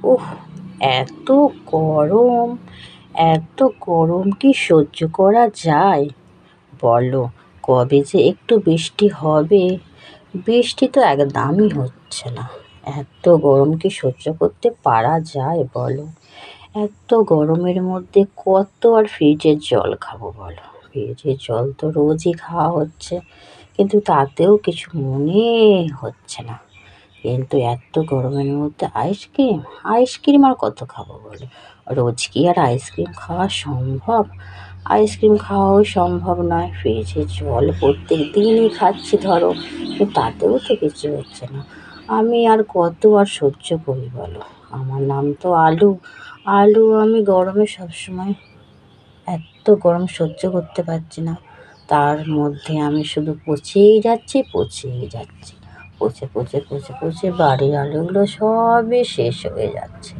উফ, এত গরম, এত গরম কি সহ্য করা যায় বলো? কবে যে একটু বৃষ্টি হবে? বৃষ্টি তো একদমই হচ্ছে না। এত গরম কি সহ্য করতে পারা যায় বলো? এত গরমের মধ্যে কত আর ফ্রিজের জল খাবো বলো? ফ্রিজের জল তো রোজই খাওয়া হচ্ছে, কিন্তু তাতেও কিছু মনে হচ্ছে না। কিন্তু এত গরমের মধ্যে আইসক্রিম, আইসক্রিম আর কত খাবো বলো? রোজ কি আর আইসক্রিম খাওয়া সম্ভব? আইসক্রিম খাওয়াও সম্ভব নয়। ফ্রিজে জল প্রত্যেক দিনই খাচ্ছি ধরো, কিন্তু তাতেও তো কিছু হচ্ছে না। আমি আর কত আর সহ্য করি বলো? আমার নাম তো আলু। আলু আমি গরমে সবসময় এত গরম সহ্য করতে পারছি না। তার মধ্যে আমি শুধু পচেই যাচ্ছি, পচেই যাচ্ছি। পচে পচে পচে পচে বাড়ির আলুগুলো সবই শেষ হয়ে যাচ্ছে।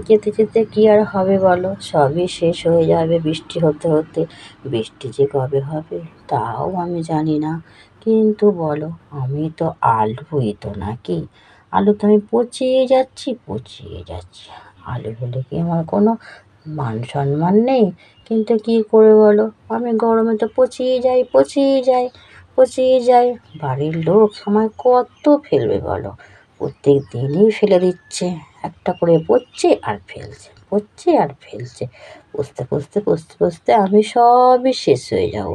যেতে যেতে কী আর হবে বলো? সবই শেষ হয়ে যাবে বৃষ্টি হতে হতে। বৃষ্টি যে কবে হবে তাও আমি জানি না। কিন্তু বলো, আমি তো আলুই তো নাকি? আলু তো আমি পচিয়ে যাচ্ছি, পচিয়ে যাচ্ছি। আলু বলে কি আমার কোনো মান সম্মান নেই? কিন্তু কী করে বলো? আমি গরমে তো পচিয়ে যাই, পচিয়ে যাই, পচিয়ে যাই। বাড়ির লোক আমায় কত ফেলবে বলো? প্রত্যেক দিনই ফেলে দিচ্ছে। একটা করে পচছে আর ফেলছে, পচছে আর ফেলছে। পচতে পচতে পচতে পচতে আমি সবই শেষ হয়ে যাব।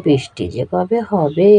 বৃষ্টি যে কবে হবে?